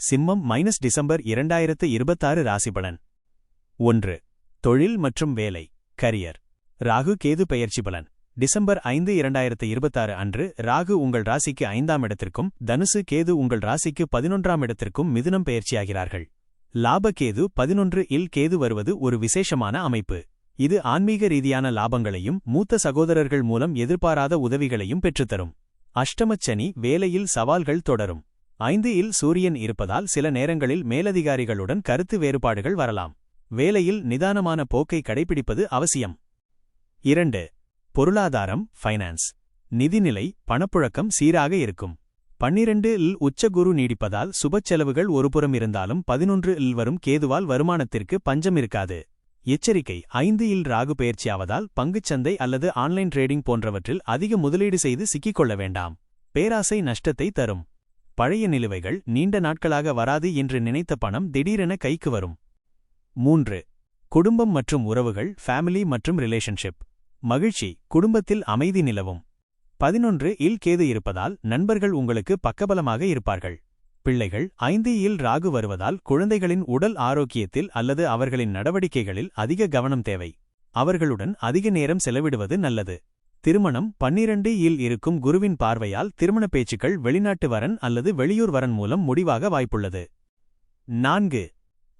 சிம்மம் -டிசம்பர் 2026 ராசிபலன் 1. தொழில் மற்றும் வேலை கரியர். ராகு கேது பெயர்ச்சி பலன். டிசம்பர் 5 2026 அன்று ராகு உங்கள் ராசிக்கு 5ஆம் இடத்திற்கும் தனுசு கேது உங்கள் ராசிக்கு 11ஆம் இடத்திற்கும் மிதுனம் பெயர்ச்சியாகிறார்கள். லாப கேது 11 இல் கேது வருவது ஒரு விசேஷமான அமைப்பு. இது ஆன்மீக ரீதியான லாபங்களையும் மூத்த சகோதரர்கள் மூலம் எதிர்பாராத உதவிகளையும் பெற்றுத்தரும். அஷ்டமச்சனி வேலையில் சவால்கள் தொடரும். 5 இல் சூரியன் இருப்பதால் சில நேரங்களில் மேலதிகாரிகளுடன் கருத்து வேறுபாடுகள் வரலாம். வேலையில் நிதானமான போக்கை கடைபிடிப்பது அவசியம். 2. பொருளாதாரம் ஃபைனான்ஸ். நிதிநிலை பணப்புழக்கம் சீராக இருக்கும். 12 இல் உச்சகுரு நீடிப்பதால் சுபச்செலவுகள் ஒருபுறம் இருந்தாலும் 11 இல் வரும் கேதுவால் வருமானத்திற்கு பஞ்சம் இருக்காது. எச்சரிக்கை: 5 இல் ராகு பெயர்ச்சியாவதால் பங்குச்சந்தை அல்லது ஆன்லைன் ட்ரேடிங் போன்றவற்றில் அதிக முதலீடு செய்து சிக்கிக்கொள்ள வேண்டாம். பேராசை நஷ்டத்தை தரும். பழைய நிலுவைகள் நீண்ட நாட்களாக வராது என்று நினைத்த பணம் திடீரென கைக்கு வரும். 3. குடும்பம் மற்றும் உறவுகள் ஃபேமிலி மற்றும் ரிலேஷன்ஷிப். மகிழ்ச்சி குடும்பத்தில் அமைதி நிலவும். 11 இல் கேது இருப்பதால் நண்பர்கள் உங்களுக்கு பக்கபலமாக இருப்பார்கள். பிள்ளைகள் 5 இல் ராகு வருவதால் குழந்தைகளின் உடல் ஆரோக்கியத்தில் அல்லது அவர்களின் நடவடிக்கைகளில் அதிக கவனம் தேவை. அவர்களுடன் அதிக நேரம் செலவிடுவது நல்லது. திருமணம் 12 இல் இருக்கும் குருவின் பார்வையால் திருமண பேச்சுக்கள் வெளிநாட்டு வரன் அல்லது வெளியூர் வரன் மூலம் முடிவாக வாய்ப்புள்ளது. 4.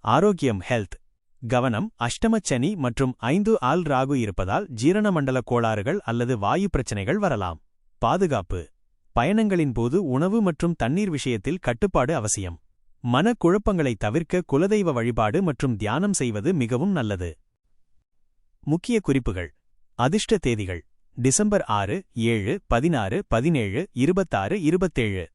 ஆரோக்கியம் ஹெல்த். கவனம்: அஷ்டமச்சனி மற்றும் 5 ஆல் ராகு இருப்பதால் ஜீரண மண்டல கோளாறுகள் அல்லது வாயு பிரச்சனைகள் வரலாம். பாதுகாப்பு: பயணங்களின் போது உணவு மற்றும் தண்ணீர் விஷயத்தில் கட்டுப்பாடு அவசியம். மனக்குழப்பங்களை தவிர்க்க குலதெய்வ வழிபாடு மற்றும் தியானம் செய்வது மிகவும் நல்லது. முக்கிய குறிப்புகள். அதிர்ஷ்ட தேதிகள்: டிசம்பர் 6, 7, 16, 17, 26, 27.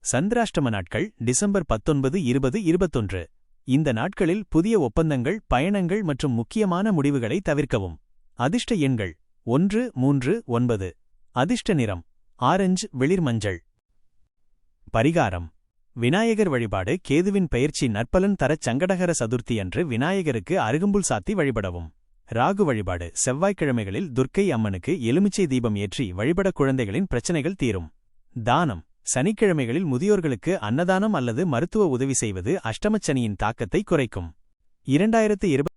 சந்திராஷ்டம நாட்கள் டிசம்பர் 19, 20, 21. இந்த நாட்களில் புதிய ஒப்பந்தங்கள், பயணங்கள் மற்றும் முக்கியமான முடிவுகளை தவிர்க்கவும். அதிர்ஷ்ட எண்கள் 1, 3, 9. அதிர்ஷ்ட நிறம் ஆரஞ்சு வெளிர் மஞ்சள். பரிகாரம்: விநாயகர் வழிபாடு. கேதுவின் பெயர்ச்சி நற்பலன் தரச் சங்கடகர சதுர்த்தி அன்று விநாயகருக்கு அருகம்புல் சாத்தி வழிபடவும். ராகு வழிபாடு. செவ்வாய்க்கிழமைகளில் துர்க்கை அம்மனுக்கு எலுமிச்சை தீபம் ஏற்றி வழிபட குழந்தைகளின் பிரச்சனைகள் தீரும். தானம்: சனிக்கிழமைகளில் முதியோர்களுக்கு அன்னதானம் அல்லது மருத்துவ உதவி செய்வது அஷ்டமச்சனியின் தாக்கத்தை குறைக்கும். 2020